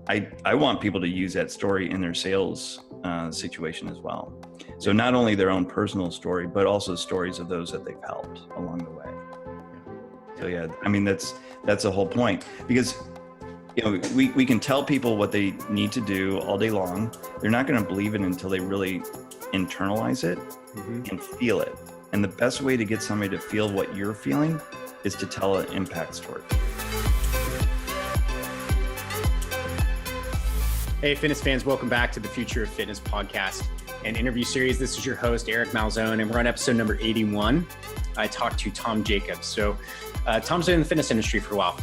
I want people to use that story in their sales situation as well. So not only their own personal story, but also stories of those that they've helped along the way. So yeah, I mean, that's the whole point, because we can tell people what they need to do all day long. They're not going to believe it until they really internalize it and feel it. And the best way to get somebody to feel what you're feeling is to tell an impact story. Hey, fitness fans, welcome back to the Future of Fitness podcast and interview series. This is your host, Eric Malzone, and we're on episode number 81. I talked to Tom Jackobs. So Tom's been in the fitness industry for a while.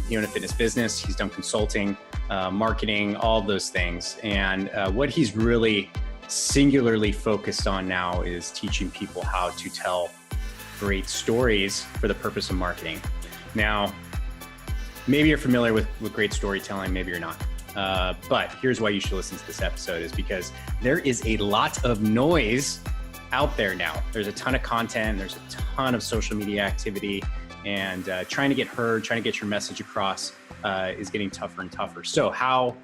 He owned a fitness business. He's done consulting, marketing, all of those things. And what he's really singularly focused on now is teaching people how to tell great stories for the purpose of marketing. Now, maybe you're familiar with great storytelling, maybe you're not. But here's why you should listen to this episode, is because there is a lot of noise out there now. There's a ton of content, there's a ton of social media activity, and trying to get heard, trying to get your message across is getting tougher and tougher. So how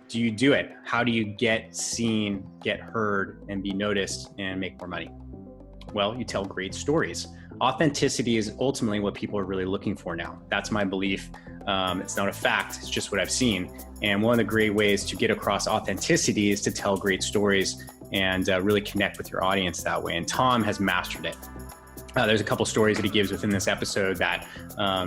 do you do it? How do you get seen, get heard, and be noticed and make more money? Well, you tell great stories. Authenticity is ultimately what people are really looking for now. That's my belief. It's not a fact, it's just what I've seen. And one of the great ways to get across authenticity is to tell great stories and really connect with your audience that way. And Tom has mastered it. There's a couple stories that he gives within this episode that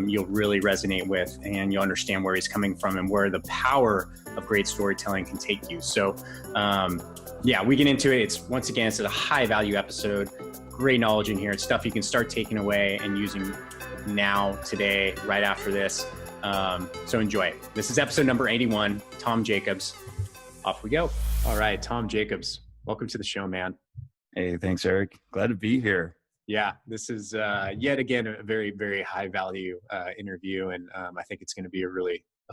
you'll really resonate with, and you'll understand where he's coming from and where the power of great storytelling can take you. So yeah, we get into it. It's a high value episode, great knowledge in here. It's stuff you can start taking away and using now, today, right after this. So enjoy it. This is episode number 81, Tom Jackobs. Off we go. All right, Tom Jackobs, welcome to the show, man. Hey, thanks, Eric. Glad to be here. Yeah, this is yet again a very, very high value interview, and I think it's going to be a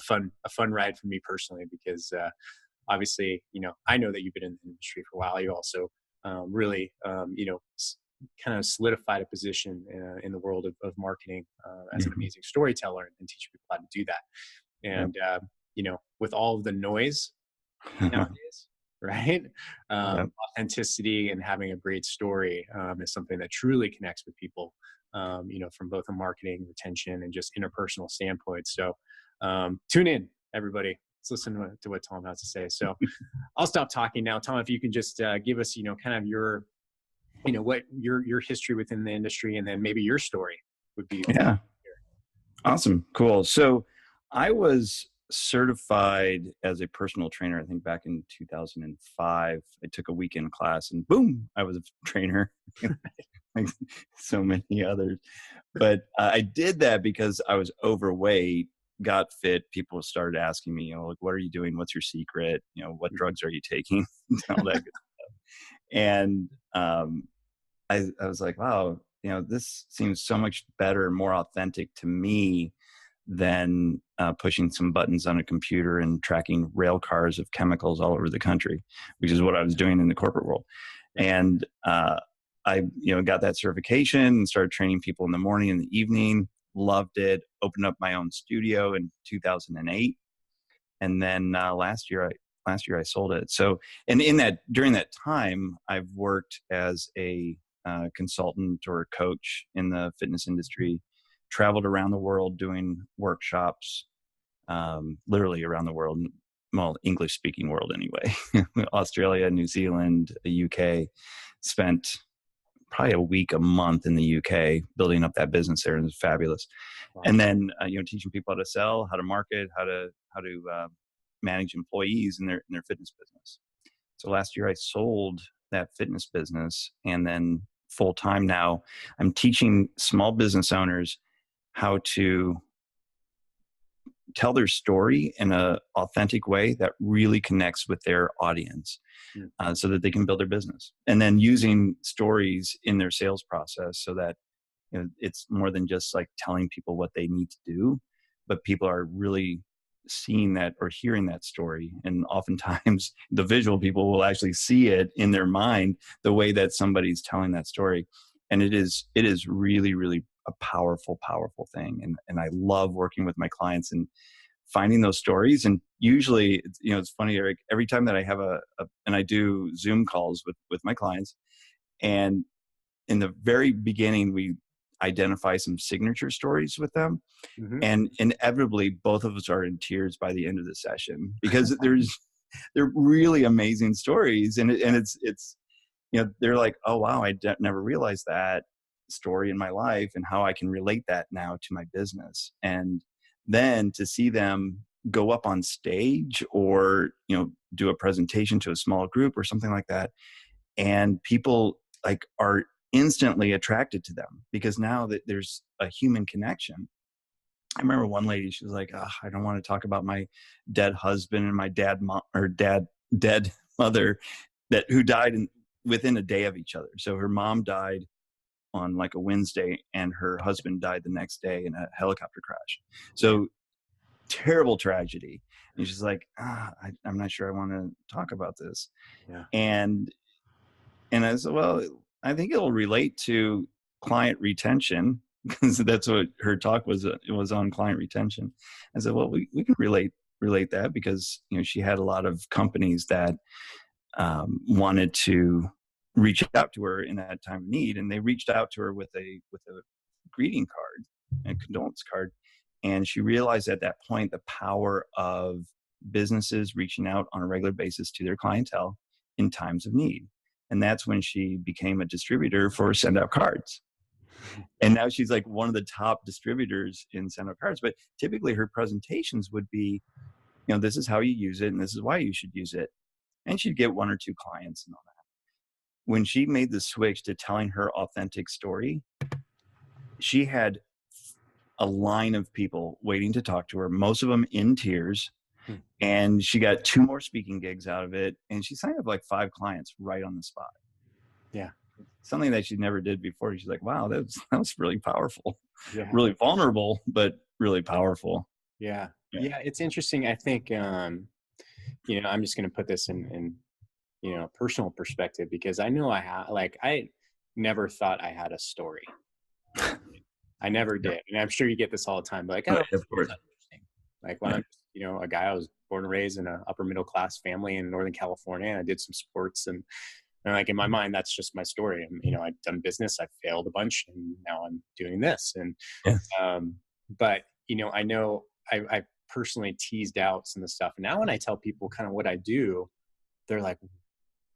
fun ride for me personally, because obviously, I know that you've been in the industry for a while. You also really, kind of solidified a position in the world of marketing as an amazing storyteller, and teaching people how to do that. And with all of the noise nowadays, right? Authenticity and having a great story is something that truly connects with people, from both a marketing, retention, and just interpersonal standpoint. So tune in, everybody. Let's listen to what Tom has to say. So I'll stop talking now. Tom, if you can just give us, kind of your, what your history within the industry, and then maybe your story would be. Yeah. Awesome. Cool. So I was certified as a personal trainer, I think back in 2005. I took a weekend class and boom, I was a trainer, like so many others. But I did that because I was overweight, got fit. People started asking me, like, what are you doing? What's your secret? What drugs are you taking? All that good stuff. And I was like, wow, this seems so much better, more authentic to me than pushing some buttons on a computer and tracking rail cars of chemicals all over the country, which is what I was doing in the corporate world. And I got that certification and started training people in the morning and the evening. Loved it. Opened up my own studio in 2008, and then last year I sold it. So, and during that time, I've worked as a consultant or a coach in the fitness industry. Traveled around the world doing workshops, literally around the world, well, English-speaking world anyway. Australia, New Zealand, the UK. Spent probably a month in the UK building up that business there, and it was fabulous. Wow. And then teaching people how to sell, how to market, how to manage employees in their fitness business. So last year I sold that fitness business, and then full time now I'm teaching small business owners how to tell their story in an authentic way that really connects with their audience, so that they can build their business. And then using stories in their sales process so that it's more than just like telling people what they need to do, but people are really seeing that or hearing that story. And oftentimes the visual people will actually see it in their mind, the way that somebody's telling that story. And it is really, really a powerful thing. And I love working with my clients and finding those stories. And usually, it's funny, Eric, every time that I have and I do Zoom calls with my clients, and in the very beginning, we identify some signature stories with them. Mm-hmm. And inevitably, both of us are in tears by the end of the session, because they're really amazing stories. And it's they're like, oh, wow, I never realized that story in my life and how I can relate that now to my business. And then to see them go up on stage or, do a presentation to a small group or something like that, and people like are instantly attracted to them because now that there's a human connection. I remember one lady, she was like, oh, I don't want to talk about my dead husband and my dead mother who died within a day of each other. So her mom died on like a Wednesday and her husband died the next day in a helicopter crash. So terrible tragedy. And she's like, I'm not sure I want to talk about this. Yeah. And I said, well, I think it'll relate to client retention, because that's what her talk was. It was on client retention. I said, well, we can relate that, because she had a lot of companies that wanted to reach out to her in that time of need, and they reached out to her with a greeting card and condolence card. And she realized at that point the power of businesses reaching out on a regular basis to their clientele in times of need. And that's when she became a distributor for Send Out Cards. And now she's like one of the top distributors in Send Out Cards. But typically her presentations would be, this is how you use it and this is why you should use it. And she'd get one or two clients and all that. When she made the switch to telling her authentic story, she had a line of people waiting to talk to her, most of them in tears. And she got 2 more speaking gigs out of it. And she signed up like 5 clients right on the spot. Yeah. Something that she never did before. She's like, wow, that was really powerful. Yeah. Really vulnerable, but really powerful. Yeah. It's interesting. I think, I'm just going to put this in personal perspective, because I know I never thought I had a story. I never did. And I'm sure you get this all the time, but of course. Like when I'm, a guy, I was born and raised in an upper middle class family in Northern California, and I did some sports, and like in my mind, that's just my story. And, I've done business, I've failed a bunch, and now I'm doing this. And, but, I know I personally teased out some of the stuff. And now when I tell people kind of what I do, they're like,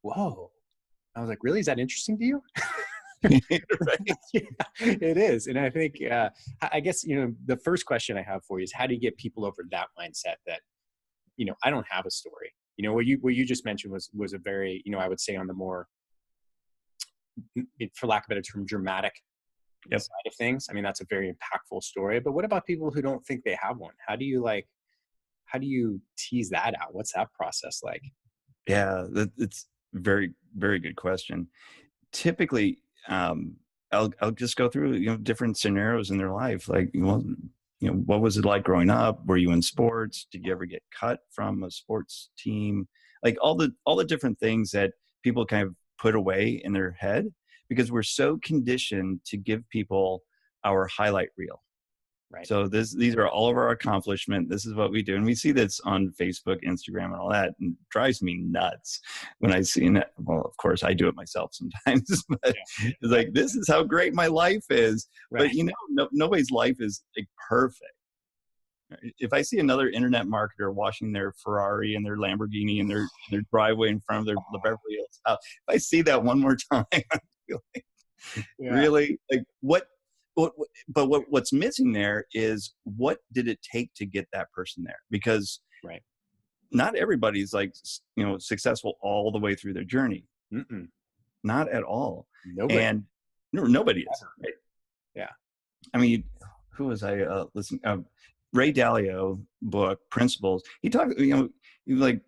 whoa. I was like, really? Is that interesting to you? Right. Yeah, it is. And I think, I guess, the first question I have for you is, how do you get people over that mindset that, I don't have a story? What you just mentioned was a very, I would say on the more, for lack of a better term, dramatic side of things. I mean, that's a very impactful story. But what about people who don't think they have one? How do you tease that out? What's that process like? Yeah, it's very, very good question. Typically, I'll just go through different scenarios in their life. Like, what was it like growing up? Were you in sports? Did you ever get cut from a sports team? Like all the different things that people kind of put away in their head, because we're so conditioned to give people our highlight reel. Right. So these are all of our accomplishments. This is what we do. And we see this on Facebook, Instagram, and all that. And it drives me nuts when I see it. Well, of course, I do it myself sometimes. But it's like, this is how great my life is. Right. But, nobody's life is like perfect. If I see another internet marketer washing their Ferrari and their Lamborghini and their driveway in front of their Beverly Hills house, if I see that one more time, I feel like, really? Like, but what's missing there is, what did it take to get that person there? Because not everybody's like, successful all the way through their journey. Mm-mm. Not at all. Nobody. And nobody is. Right? Yeah. I mean, who was I listening? Ray Dalio book, Principles. He talked, he like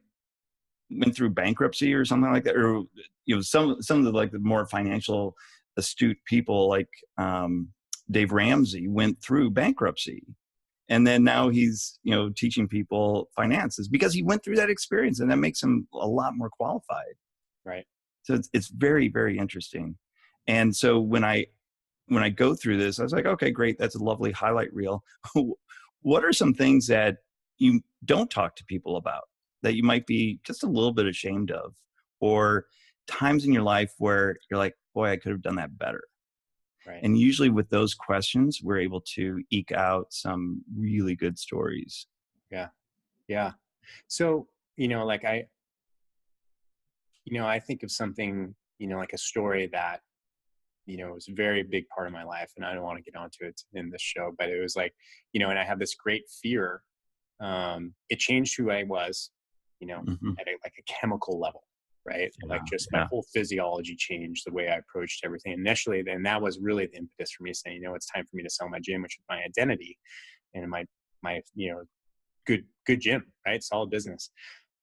went through bankruptcy or something like that, or some of the like the more financial astute people like Dave Ramsey went through bankruptcy, and then now he's teaching people finances because he went through that experience, and that makes him a lot more qualified. Right. So it's very, very interesting. And so when I go through this, I was like, okay, great, that's a lovely highlight reel. What are some things that you don't talk to people about, that you might be just a little bit ashamed of, or times in your life where you're like, boy, I could have done that better. Right. And usually with those questions, we're able to eke out some really good stories. Yeah. Yeah. So, like I think of something, like a story that, was a very big part of my life, and I don't want to get onto it in this show, but it was like, and I have this great fear. It changed who I was, Mm-hmm. at like a chemical level, right? Like just my Yeah. whole physiology changed, the way I approached everything initially. And that was really the impetus for me saying, it's time for me to sell my gym, which is my identity and my, good gym, right? Solid business.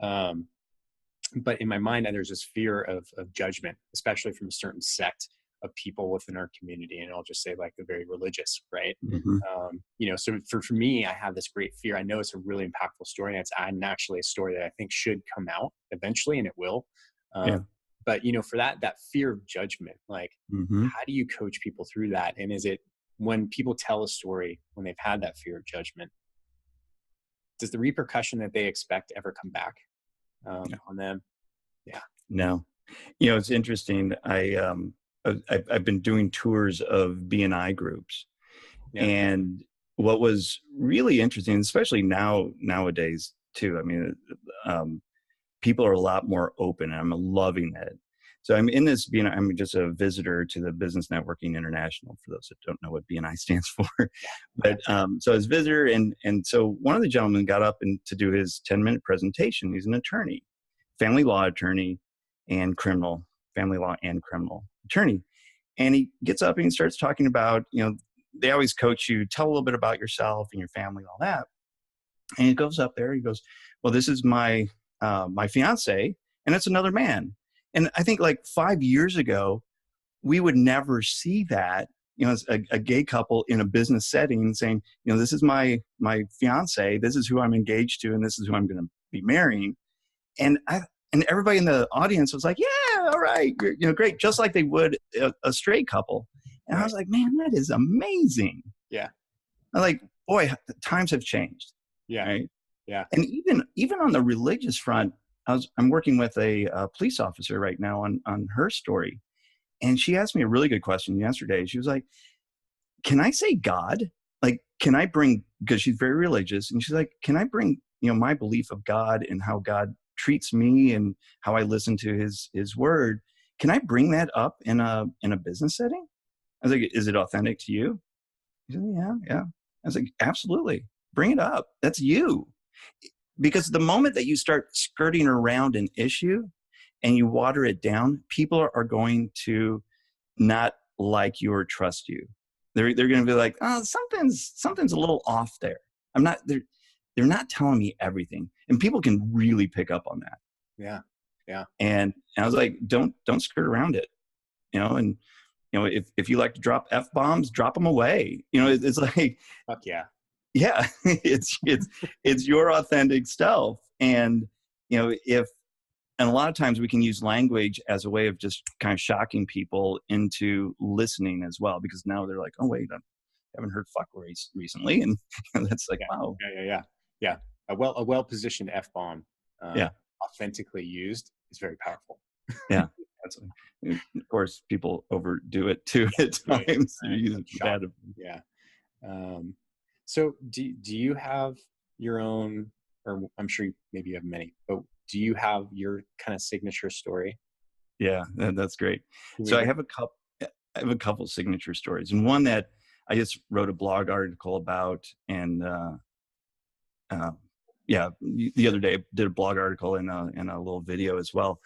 But in my mind, there's this fear of judgment, especially from a certain sect of people within our community. And I'll just say like the very religious, right? Mm-hmm. So for me, I have this great fear. I know it's a really impactful story. And it's actually a story that I think should come out eventually, and it will. Yeah. But, for that fear of judgment, like, Mm-hmm. how do you coach people through that? And is it when people tell a story, when they've had that fear of judgment, does the repercussion that they expect ever come back on them? Yeah. No. It's interesting. I've been doing tours of BNI groups, and what was really interesting, especially nowadays too. I mean, people are a lot more open, and I'm loving it. So I'm in this BNI. I'm just a visitor to the Business Networking International, for those that don't know what BNI stands for. But so as visitor, and so one of the gentlemen got up and to do his 10-minute presentation. He's an attorney, family law attorney, and family law and criminal attorney. And he gets up and he starts talking about, they always coach you, tell a little bit about yourself and your family, all that. And he goes up there, he goes, well, this is my fiance, and it's another man. And I think like 5 years ago, we would never see that, as a gay couple in a business setting saying, this is my fiance, this is who I'm engaged to, and this is who I'm going to be marrying. And everybody in the audience was like, yeah, all right, great, just like they would a straight couple. And I was like, man, that is amazing. Yeah. I'm like, boy, the times have changed. Yeah. Right? Yeah. And even on the religious front, I'm working with a police officer right now on her story. And she asked me a really good question yesterday. She was like, can I say God? Like, can I bring, because she's very religious, and she's like, can I bring, my belief of God and how God treats me and how I listen to his word, can I bring that up in a business setting? I was like, is it authentic to you? He said, yeah. I was like, absolutely. Bring it up. That's you. Because the moment that you start skirting around an issue and you water it down, people are going to not like you or trust you. They're going to be like, oh, something's a little off there. They're not telling me everything. And people can really pick up on that. Yeah. Yeah. And I was like, don't skirt around it, and if you like to drop F-bombs, drop them away. It's like, fuck yeah. Yeah, it's your authentic self. And, and a lot of times we can use language as a way of just kind of shocking people into listening as well, because now they're like, oh, wait, I haven't heard fuck recently. And that's like, wow. Yeah. A well-positioned F-bomb, authentically used, is very powerful. Yeah. Of course, people overdo it too at times. Right. Yeah. So do you have your own, or I'm sure maybe you have many, but do you have your kind of signature story? Yeah, that's great. So I have a couple signature stories, and one that I just wrote a blog article about, and the other day I did a blog article and a little video as well.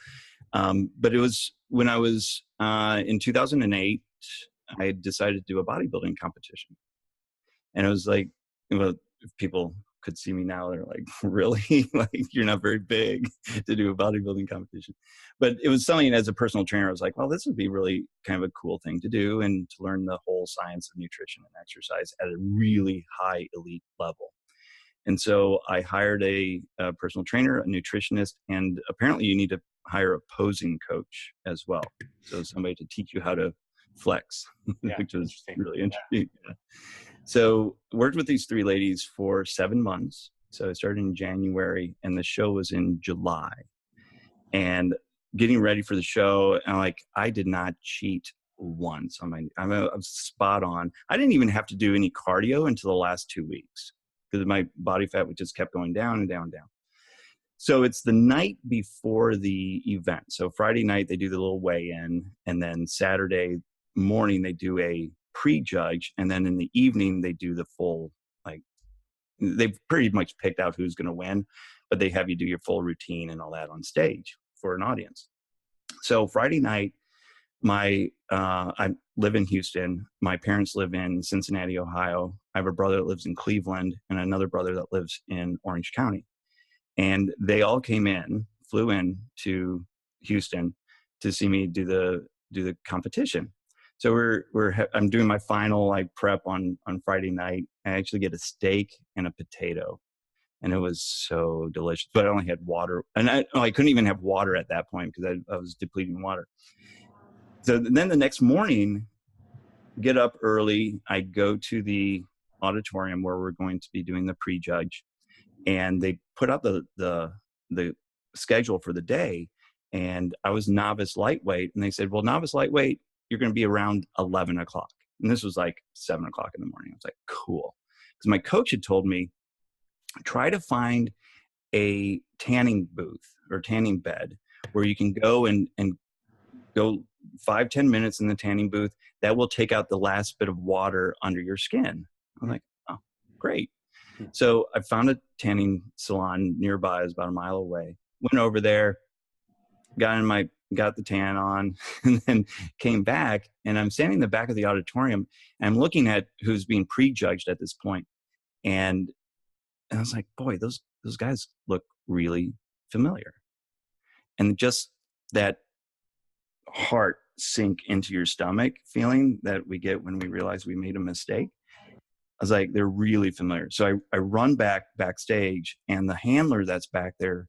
But it was when I was in 2008, I decided to do a bodybuilding competition. And it was like, if people could see me now, they're like, really? Like, you're not very big to do a bodybuilding competition. But it was something, as a personal trainer, I was like, well, this would be really kind of a cool thing to do, and to learn the whole science of nutrition and exercise at a really high elite level. And so I hired a personal trainer, a nutritionist, and apparently you need to hire a posing coach as well. So somebody to teach you how to flex, which was really interesting. Yeah. So worked with these three ladies for 7 months, So I started in January, and the show was in July. And getting ready for the show, and I did not cheat once on I'm spot on. I didn't even have to do any cardio until the last 2 weeks because my body fat just kept going down and down and down. So it's the night before the event. So Friday night, they do the little weigh-in, and then Saturday morning, they do a pre-judge, and then in the evening, they do the full, they've pretty much picked out who's going to win, but they have you do your full routine and all that on stage for an audience. So Friday night, I live in Houston. My parents live in Cincinnati, Ohio. I have a brother that lives in Cleveland and another brother that lives in Orange County. And they all flew in to Houston to see me do the competition. So I'm doing my final prep on Friday night. I actually get a steak and a potato, and it was so delicious. But I only had water, and I couldn't even have water at that point because I was depleting water. So then the next morning, get up early. I go to the auditorium where we're going to be doing the pre-judge, and they put out the schedule for the day. And I was novice lightweight, and they said, "Well, novice lightweight, you're going to be around 11 o'clock." And this was 7 o'clock in the morning. I was like, cool. Because my coach had told me, try to find a tanning booth or tanning bed where you can go and go 5-10 minutes in the tanning booth. That will take out the last bit of water under your skin. I'm like, oh, great. So I found a tanning salon nearby. It was about a mile away. Went over there, got the tan on, and then came back, and I'm standing in the back of the auditorium, and I'm looking at who's being prejudged at this point. And I was like, boy, those guys look really familiar. And just that heart sink into your stomach feeling that we get when we realize we made a mistake. I was like, they're really familiar. So I run backstage, and the handler that's back there,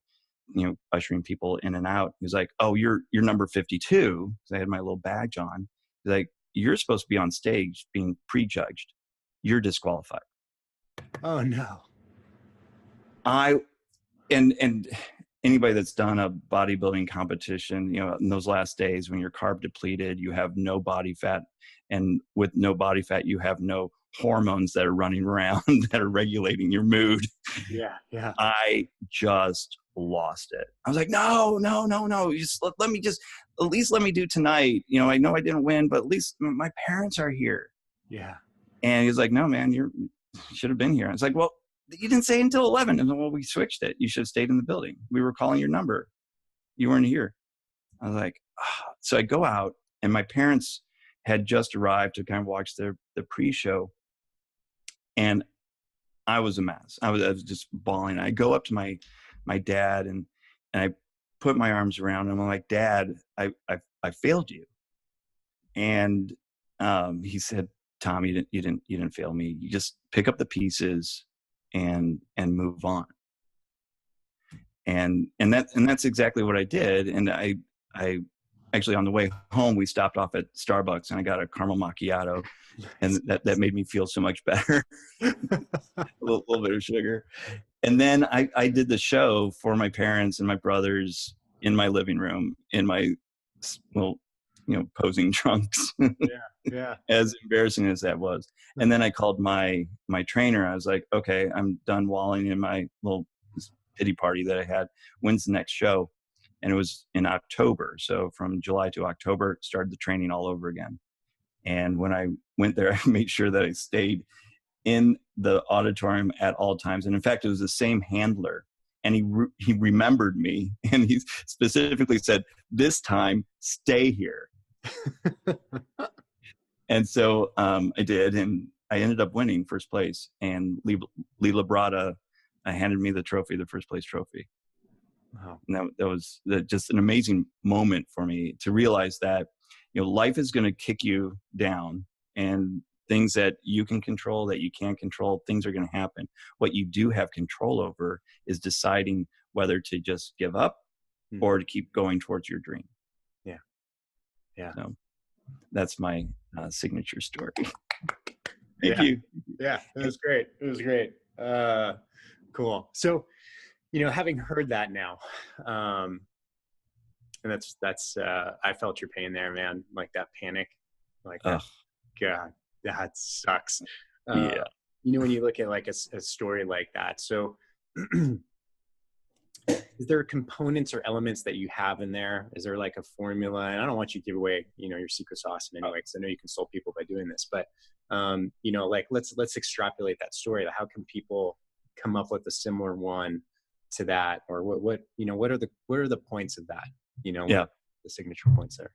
ushering people in and out, he's like, "Oh, you're number 52." Because I had my little badge on. He's like, "You're supposed to be on stage being prejudged. You're disqualified." Oh no. And anybody that's done a bodybuilding competition, in those last days when you're carb depleted, you have no body fat, and with no body fat, you have no hormones that are running around that are regulating your mood. Yeah. I just lost it. I was like, no. Just let me at least let me do tonight. I know I didn't win, but at least my parents are here. Yeah. And he's like, no, man, you should have been here. I was like, well, you didn't say until 11. And well, we switched it. You should have stayed in the building. We were calling your number. You weren't here. I was like, oh. So I go out, and my parents had just arrived to kind of watch the pre-show. And I was a mess. I was just bawling. I go up to my dad, and I put my arms around him. I'm like, "Dad, I failed you." And he said, "Tom, you didn't fail me. You just pick up the pieces and move on." And that's exactly what I did. And I actually, on the way home, we stopped off at Starbucks, and I got a caramel macchiato, and that made me feel so much better. a little bit of sugar. And then I did the show for my parents and my brothers in my living room in my posing trunks. Yeah. As embarrassing as that was. And then I called my trainer. I was like, okay, I'm done walling in my little pity party that I had. When's the next show? And it was in October. So from July to October, started the training all over again. And when I went there, I made sure that I stayed in the auditorium at all times. And in fact, it was the same handler. And he remembered me. And he specifically said, "This time, stay here." And so I did. And I ended up winning first place. And Leela Brada handed me the trophy, the first place trophy. Wow. And that was just an amazing moment for me to realize that, life is going to kick you down, and things that you can control, that you can't control, things are going to happen. What you do have control over is deciding whether to just give up or to keep going towards your dream. Yeah. So that's my signature story. Thank you. Yeah, it was great. Cool. So, having heard that now, and that's I felt your pain there, man. Like that panic, like that. Ugh, God, that sucks. yeah. When you look at like a story like that, so is there components or elements that you have in there? Is there like a formula? And I don't want you to give away, your secret sauce in any way, because I know you consult people by doing this. But like let's extrapolate that story. How can people come up with a similar one to that, or what are the points of that? Yeah. The signature points there.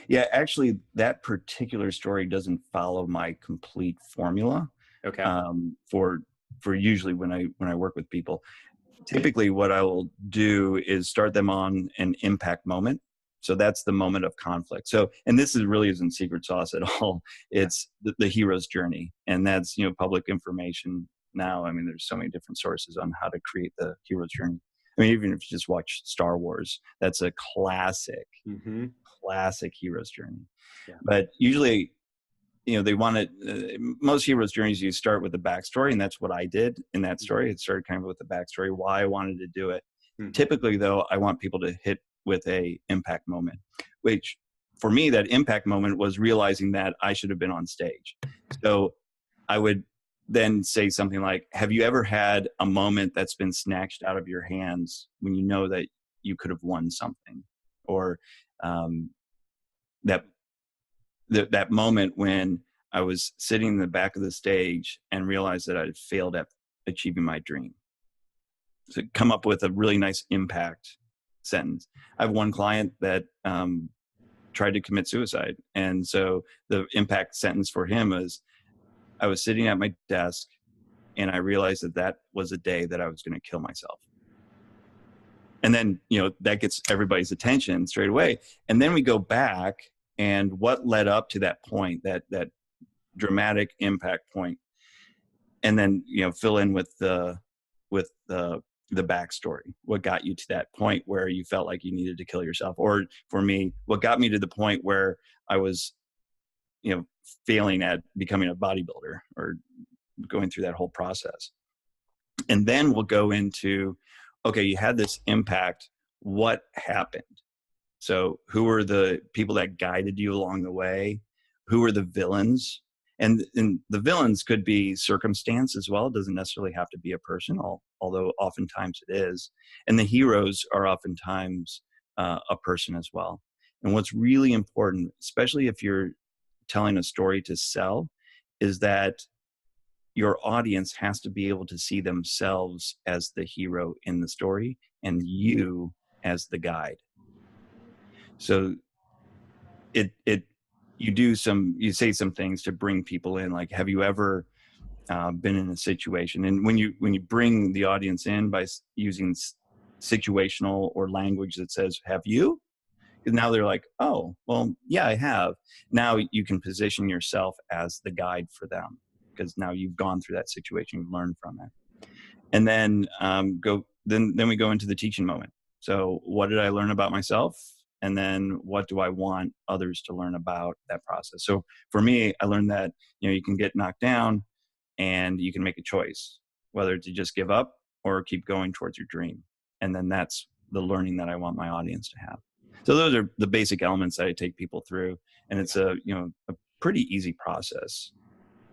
Yeah, actually, that particular story doesn't follow my complete formula. Okay. For usually when I work with people, typically what I will do is start them on an impact moment. So that's the moment of conflict. So, and this isn't secret sauce at all. It's the hero's journey, and that's public information now. I mean, there's so many different sources on how to create the hero's journey. I mean, even if you just watch Star Wars, that's a classic hero's journey. Yeah. But usually, they want to, most hero's journeys, you start with the backstory, and that's what I did in that story. It started kind of with the backstory, why I wanted to do it. Typically, though, I want people to hit with a impact moment, which for me, that impact moment was realizing that I should have been on stage. So I would then say something like, have you ever had a moment that's been snatched out of your hands when you know that you could have won something? Or that moment when I was sitting in the back of the stage and realized that I had failed at achieving my dream. So come up with a really nice impact sentence. I have one client that tried to commit suicide. And so the impact sentence for him was, I was sitting at my desk and I realized that was a day that I was going to kill myself. And then, that gets everybody's attention straight away. And then we go back, and what led up to that point, that dramatic impact point, and then fill in with the backstory. What got you to that point where you felt like you needed to kill yourself? Or for me, what got me to the point where I was failing at becoming a bodybuilder, or going through that whole process. And then we'll go into, okay, you had this impact, what happened? So who were the people that guided you along the way? Who were the villains? And the villains could be circumstance as well. It doesn't necessarily have to be a person, although oftentimes it is. And the heroes are oftentimes a person as well. And what's really important, especially if you're telling a story to sell, is that your audience has to be able to see themselves as the hero in the story and you as the guide. So you say some things to bring people in, like, have you ever been in a situation? And when you bring the audience in by using situational or language that says, have you? Now they're like, oh, well, yeah, I have. Now you can position yourself as the guide for them, because now you've gone through that situation, you've learned from it. And then then we go into the teaching moment. So what did I learn about myself? And then what do I want others to learn about that process? So for me, I learned that, you can get knocked down and you can make a choice, whether to just give up or keep going towards your dream. And then that's the learning that I want my audience to have. So those are the basic elements that I take people through. And it's a pretty easy process.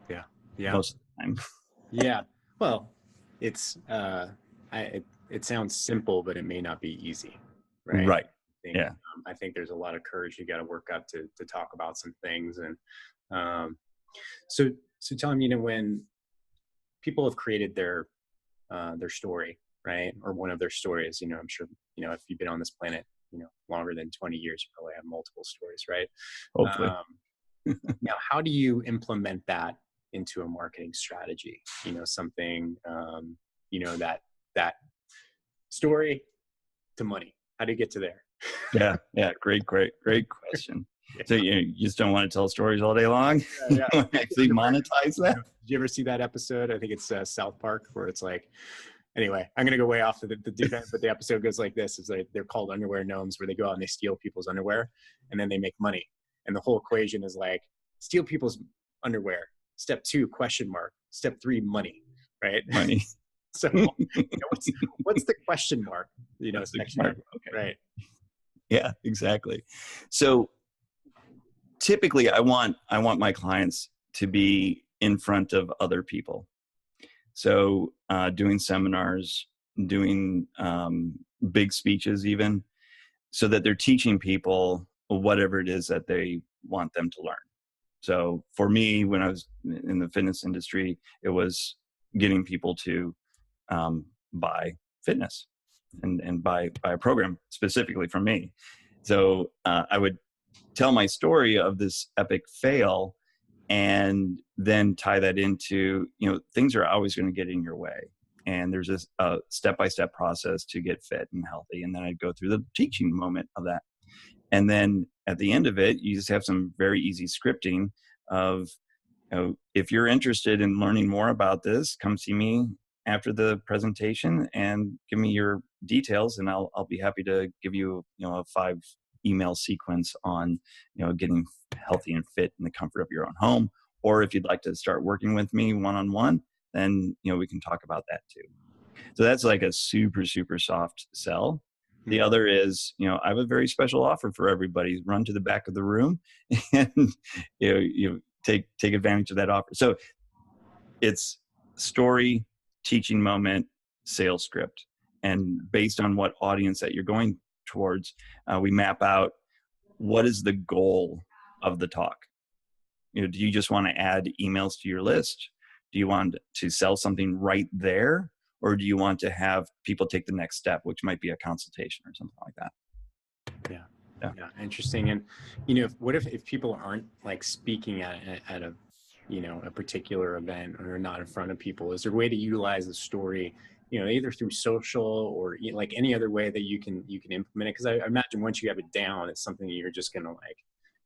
Yeah. Most of the time. Yeah. Well, it's, it sounds simple, but it may not be easy. Right. Right. I think there's a lot of courage you got to work up to talk about some things. And so Tom, when people have created their story, right, or one of their stories, I'm sure, if you've been on this planet, longer than 20 years, you probably have multiple stories, right? Hopefully. Now, how do you implement that into a marketing strategy? Something, that story to money. How do you get to there? Yeah. Great question. Yeah. So you just don't want to tell stories all day long? Yeah. Actually monetize that? Did you ever see that episode? I think it's South Park, where it's like, anyway, I'm going to go way off the deep end, but the episode goes like this. It's like, they're called underwear gnomes, where they go out and they steal people's underwear and then they make money. And the whole equation is like, steal people's underwear. Step 2, ? Step 3, money, right? Money. So what's the question mark? That's the next mark. year. Okay. Right. Yeah, exactly. So typically I want my clients to be in front of other people. So doing seminars, doing big speeches even, so that they're teaching people whatever it is that they want them to learn. So for me, when I was in the fitness industry, it was getting people to buy fitness and buy a program specifically from me. So I would tell my story of this epic fail and then tie that into, things are always going to get in your way. And there's a step-by-step process to get fit and healthy. And then I'd go through the teaching moment of that. And then at the end of it, you just have some very easy scripting of, if you're interested in learning more about this, come see me after the presentation and give me your details, and I'll be happy to give you, a 5 email sequence on, getting healthy and fit in the comfort of your own home. Or if you'd like to start working with me one-on-one, then, we can talk about that too. So that's like a super, super soft sell. The other is, I have a very special offer for everybody. Run to the back of the room and you take advantage of that offer. So it's story, teaching moment, sales script. And based on what audience that you're going towards, we map out what is the goal of the talk. Do you just want to add emails to your list? Do you want to sell something right there? Or do you want to have people take the next step, which might be a consultation or something like that? Yeah. Interesting. And, what if people aren't like speaking at a, a particular event or not in front of people? Is there a way to utilize the story, either through social or like any other way that you can implement it? Because I imagine once you have it down, it's something that you're just going to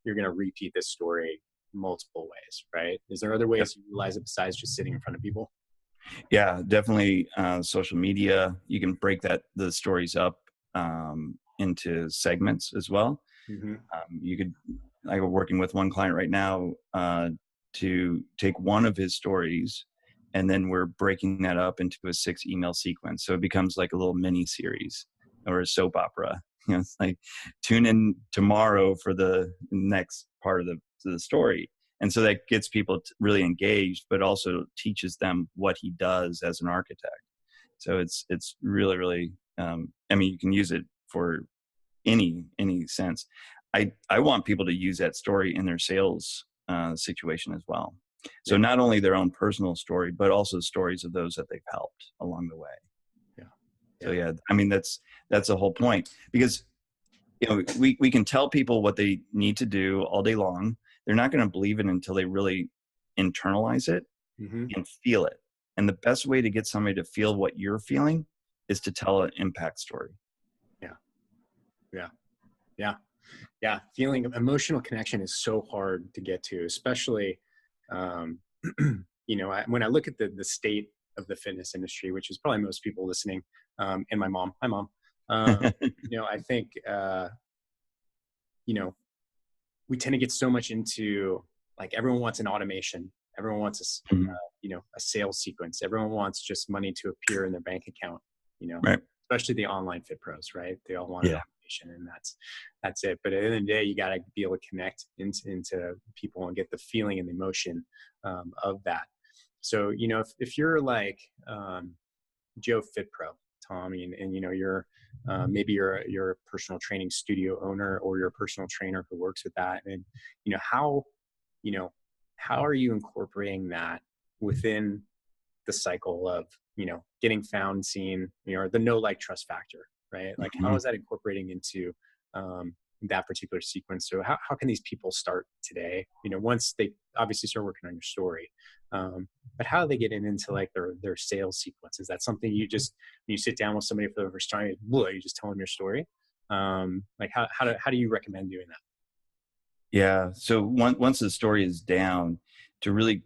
you're going to repeat this story multiple ways, right? Is there other ways to utilize it besides just sitting in front of people? Yeah, definitely. Social media, you can break the stories up into segments as well. Mm-hmm. I'm working with one client right now to take one of his stories, and then we're breaking that up into a 6 email sequence. So it becomes like a little mini series or a soap opera. It's like, tune in tomorrow for the next part of the story. And so that gets people really engaged, but also teaches them what he does as an architect. So it's really, really, you can use it for any sense. I want people to use that story in their sales situation as well. So not only their own personal story, but also stories of those that they've helped along the way. So that's the whole point, because we can tell people what they need to do all day long. They're not going to believe it until they really internalize it and feel it. And the best way to get somebody to feel what you're feeling is to tell an impact story. Yeah. Feeling emotional connection is so hard to get to, especially, when I look at the state of the fitness industry, which is probably most people listening, and my mom, hi mom, I think, we tend to get so much into like, everyone wants an automation. Everyone wants a sales sequence. Everyone wants just money to appear in their bank account, Right. Especially the online fit pros, right? They all want an automation, and that's it. But at the end of the day, you got to be able to connect into people and get the feeling and the emotion of that. So, if you're like Joe Fit Pro, Tom, and you're maybe you're a personal training studio owner, or you're a personal trainer who works with that, and how are you incorporating that within the cycle of getting found, seen, the know, like, trust factor, right? Like, how is that incorporating into that particular sequence? So how can these people start today, once they obviously start working on your story, but how do they get into like their sales sequence? Is that something you just, when you sit down with somebody for the first time, you just tell them your story? Like how do you recommend doing that? Yeah. So once the story is down, to really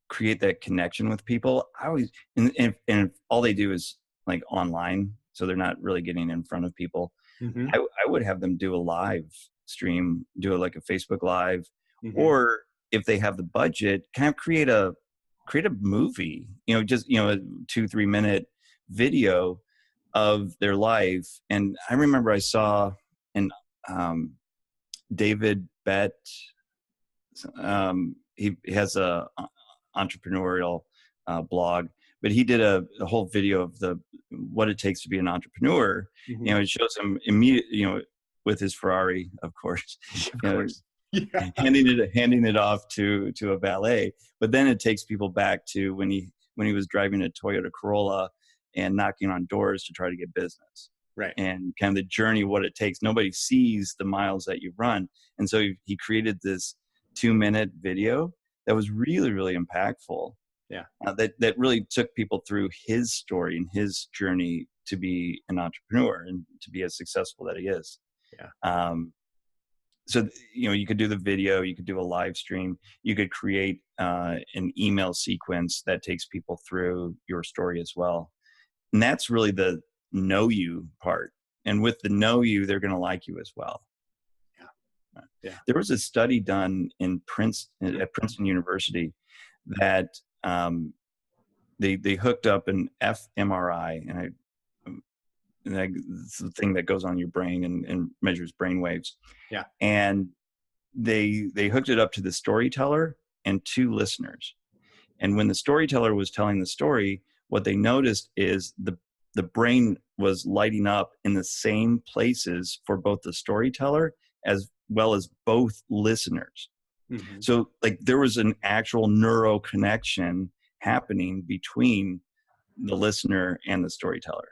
create that connection with people, I always, and if all they do is like online, so they're not really getting in front of people, I would have them do a live stream, do it like a Facebook Live, or if they have the budget, kind of create create a movie, just, a 2-3 minute video of their life. And I remember I saw an David Bett, he has a entrepreneurial blog, but he did a whole video of what it takes to be an entrepreneur. It shows him immediately, with his Ferrari, of course, Yeah. handing it off to a valet. But then it takes people back to when he was driving a Toyota Corolla and knocking on doors to try to get business. Right. And kind of the journey, what it takes. Nobody sees the miles that you run. And so he created this 2-minute video that was really, really impactful. Yeah. That really took people through his story and his journey to be an entrepreneur and to be as successful that he is. Yeah. So, you could do the video, you could do a live stream, you could create an email sequence that takes people through your story as well. And that's really the know you part. And with the know you, they're going to like you as well. Yeah. Yeah. There was a study done at Princeton University that they hooked up an fMRI, and it's the thing that goes on your brain and measures brain waves. Yeah. And they hooked it up to the storyteller and 2 listeners. And when the storyteller was telling the story, what they noticed is the brain was lighting up in the same places for both the storyteller as well as both listeners. Mm-hmm. So there was an actual neuro connection happening between the listener and the storyteller.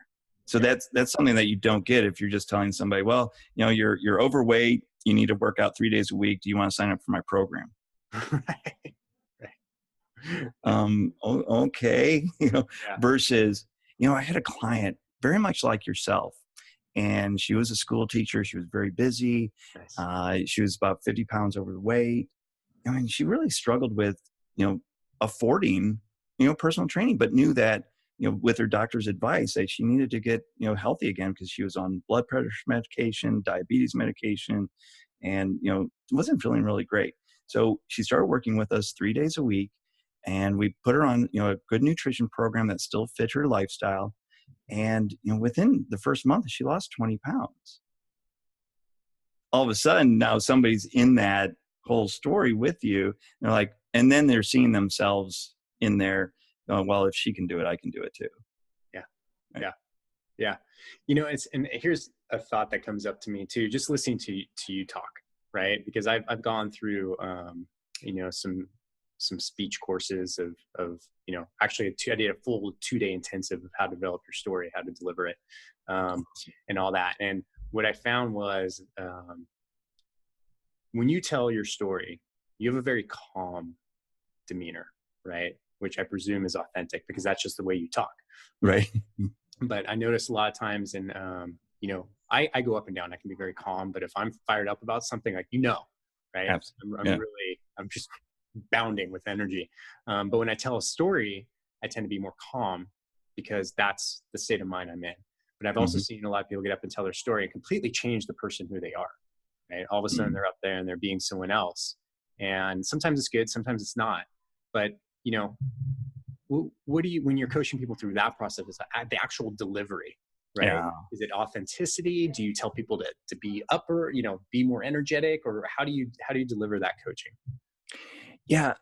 So that's something that you don't get if you're just telling somebody, well, you're overweight, you need to work out 3 days a week. Do you want to sign up for my program? Right. Okay. Versus, I had a client very much like yourself, and she was a school teacher. She was very busy. Nice. She was about 50 pounds overweight. And she really struggled with, affording, personal training, but knew that, with her doctor's advice that she needed to get, healthy again because she was on blood pressure medication, diabetes medication, and, wasn't feeling really great. So she started working with us 3 days a week, and we put her on, a good nutrition program that still fit her lifestyle. And, within the first month, she lost 20 pounds. All of a sudden, now somebody's in that whole story with you. And then they're seeing themselves in there. Well, if she can do it, I can do it too. Yeah. Right. Yeah. Yeah. And here's a thought that comes up to me too, just listening to you talk, right? Because I've gone through, some speech courses of actually I did a full 2-day intensive of how to develop your story, how to deliver it, and all that. And what I found was, when you tell your story, you have a very calm demeanor, right? Which I presume is authentic because that's just the way you talk. Right. But I notice a lot of times I go up and down. I can be very calm, but if I'm fired up about something, right? I'm just bounding with energy. But when I tell a story, I tend to be more calm because that's the state of mind I'm in. But I've also seen a lot of people get up and tell their story and completely change the person who they are, right? All of a sudden they're up there and they're being someone else. And sometimes it's good, sometimes it's not. But, what do you, when you're coaching people through that process, is the actual delivery, right? Yeah. Is it authenticity? Do you tell people to be upper, be more energetic, or how do you deliver that coaching? Yeah.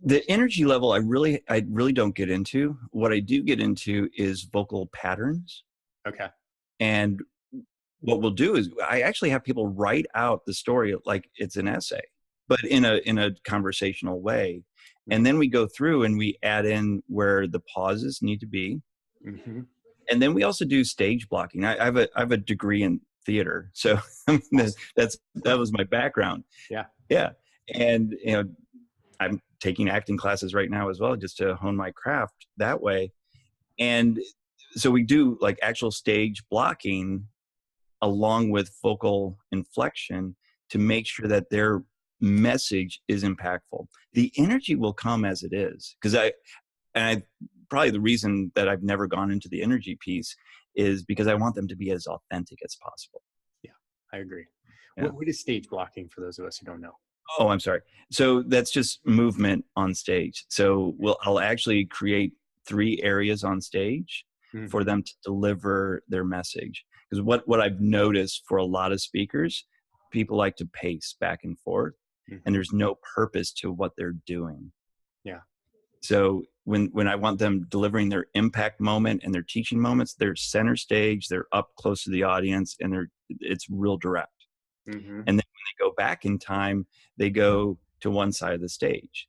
The energy level, I really don't get into. What I do get into is vocal patterns. Okay. And what we'll do is I actually have people write out the story like it's an essay, but in a conversational way. And then we go through and we add in where the pauses need to be. Mm-hmm. And then we also do stage blocking. I have a degree in theater. So that was my background. Yeah. Yeah. And, I'm taking acting classes right now as well, just to hone my craft that way. And so we do actual stage blocking along with vocal inflection to make sure that their message is impactful. The energy will come as it is, because I probably the reason that I've never gone into the energy piece is because I want them to be as authentic as possible. Yeah, I agree. Yeah. What is stage blocking for those of us who don't know? Oh, I'm sorry. So that's just movement on stage. So I'll actually create 3 areas on stage for Mm-hmm. them to deliver their message. Because what I've noticed for a lot of speakers, people like to pace back and forth, and Mm-hmm. there's no purpose to what they're doing. Yeah. So when I want them delivering their impact moment and their teaching moments, they're center stage, they're up close to the audience, and it's real direct. Mm-hmm. And then when they go back in time, they go to one side of the stage.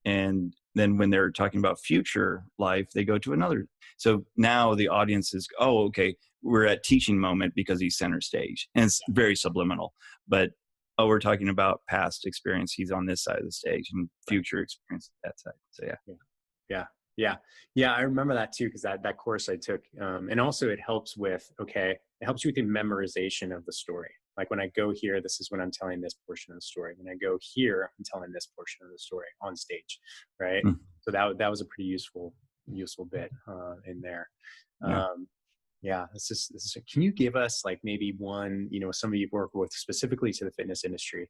And then when they're talking about future life, they go to another. So now the audience is, oh, okay, we're at teaching moment because he's center stage. And it's very subliminal. But, oh, we're talking about past experience. He's on this side of the stage, and Right. future experience that side. So, yeah. Yeah. Yeah. Yeah. Yeah. I remember that too, because that course I took. And also it helps with, okay, it helps you with the memorization of the story. Like when I go here, this is when I'm telling this portion of the story. When I go here, I'm telling this portion of the story on stage. Right. Mm, So that was a pretty useful bit in there. yeah. Um, yeah, can you give us like maybe one, somebody you've worked with specifically to the fitness industry,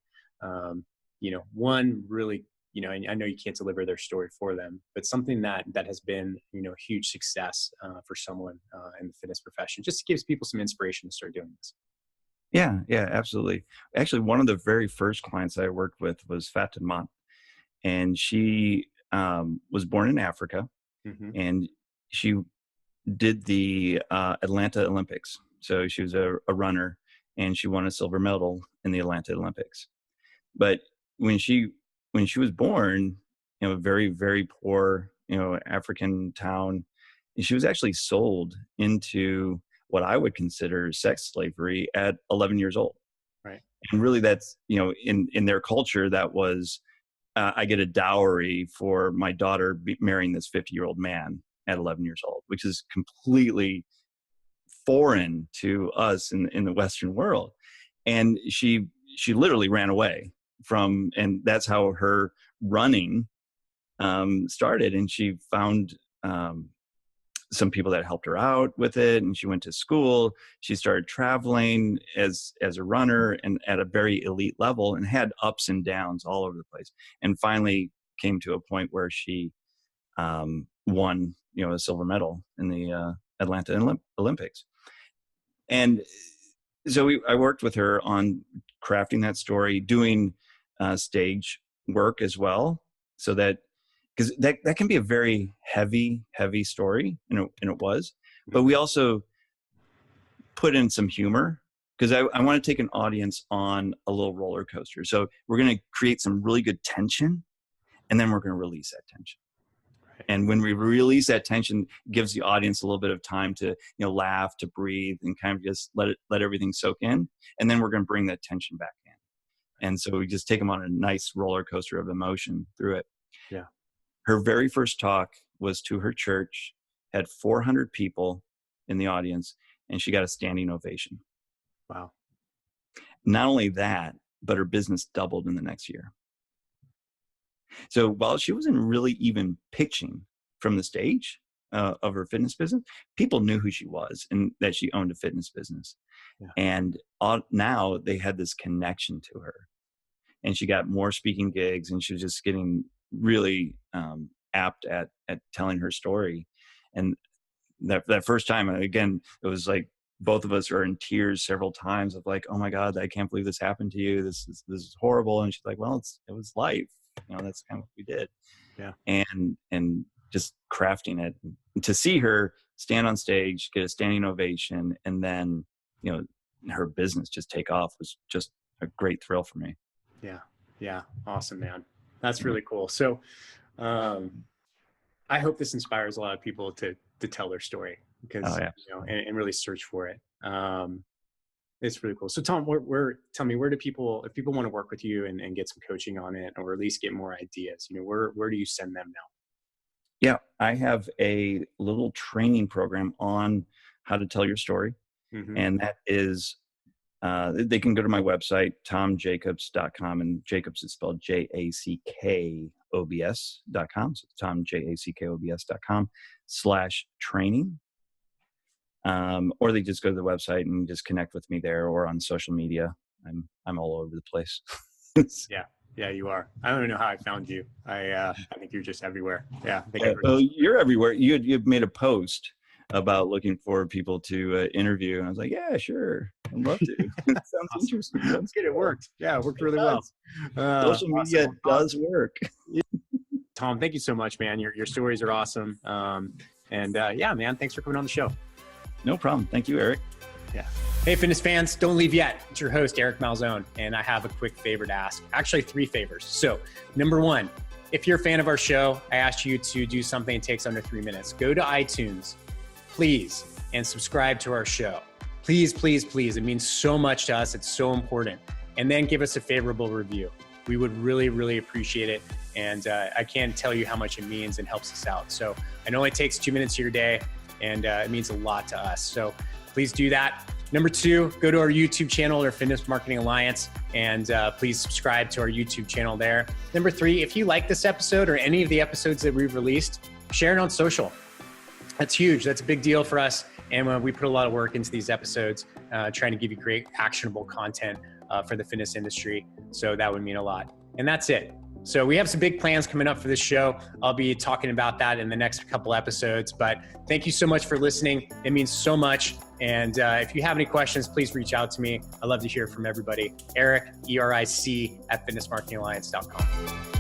one really, I know you can't deliver their story for them, but something that has been, a huge success for someone in the fitness profession, just gives people some inspiration to start doing this. Yeah. Yeah. Absolutely. Actually, one of the very first clients I worked with was Fatima, and she was born in Africa, Mm-hmm. and she did the Atlanta Olympics. So she was a runner, and she won a silver medal in the Atlanta Olympics. But when she was born, a very, very poor, African town, and she was actually sold into what I would consider sex slavery at 11 years old. Right. And really, that's, in their culture, that was I get a dowry for my daughter marrying this 50-year-old man at 11 years old, which is completely foreign to us in the Western world. And she literally ran away from, and that's how her running started. And she found some people that helped her out with it, and she went to school. She started traveling as a runner and at a very elite level, and had ups and downs all over the place, and finally came to a point where she won a silver medal in the Atlanta Olympics. And so I worked with her on crafting that story, doing stage work as well, so that, because that can be a very heavy story, and it was, but we also put in some humor, because I want to take an audience on a little roller coaster. So we're going to create some really good tension, and then we're going to release that tension. Right. And when we release that tension, it gives the audience a little bit of time to laugh, to breathe, and kind of just let everything soak in. And then we're going to bring that tension back in. And so we just take them on a nice roller coaster of emotion through it. Yeah. Her very first talk was to her church, had 400 people in the audience, and she got a standing ovation. Wow. Not only that, but her business doubled in the next year. So while she wasn't really even pitching from the stage of her fitness business, people knew who she was and that she owned a fitness business. Yeah. And now they had this connection to her. And she got more speaking gigs, and she was just getting really apt at telling her story. And that first time, again, it was like both of us are in tears several times of like, oh my God, I can't believe this happened to you. This is horrible. And she's like, well, it was life. That's kind of what we did. Yeah. And just crafting it. And to see her stand on stage, get a standing ovation, and then, her business just take off was just a great thrill for me. Yeah. Yeah. Awesome, man. That's really cool. So, I hope this inspires a lot of people to tell their story, because, and really search for it. It's really cool. So Tom, tell me, where do people, if people want to work with you and get some coaching on it, or at least get more ideas, where do you send them now? Yeah, I have a little training program on how to tell your story. Mm-hmm. And that is, they can go to my website, tomjackobs.com, and Jacobs is spelled JACKOBS.com. So tomjackobs.com/training. Or they just go to the website and just connect with me there, or on social media. I'm all over the place. Yeah. Yeah, you are. I don't even know how I found you. I think you're just everywhere. Yeah. You're everywhere. You've made a post about looking for people to interview, and I was like, yeah, sure, I'd love to. It sounds interesting. That's good. It worked. Yeah, it worked really well. Social media does work. Tom, thank you so much, man. Your stories are awesome. Yeah, man, thanks for coming on the show. No problem. Thank you, Eric. Yeah. Hey, fitness fans, don't leave yet. It's your host, Eric Malzone, and I have a quick favor to ask. Actually, 3 favors. So, number 1, if you're a fan of our show, I ask you to do something that takes under 3 minutes. Go to iTunes, please, and subscribe to our show. Please, please, please. It means so much to us. It's so important. And then give us a favorable review. We would really, really appreciate it. And I can't tell you how much it means and helps us out. So I know it takes 2 minutes of your day, and it means a lot to us. So please do that. Number 2, go to our YouTube channel, or Fitness Marketing Alliance, and please subscribe to our YouTube channel there. Number 3, if you like this episode or any of the episodes that we've released, share it on social. That's huge. That's a big deal for us. And we put a lot of work into these episodes, trying to give you great actionable content for the fitness industry. So that would mean a lot. And that's it. So we have some big plans coming up for this show. I'll be talking about that in the next couple episodes, but thank you so much for listening. It means so much. And if you have any questions, please reach out to me. I'd love to hear from everybody. Eric, ERIC @fitnessmarketingalliance.com.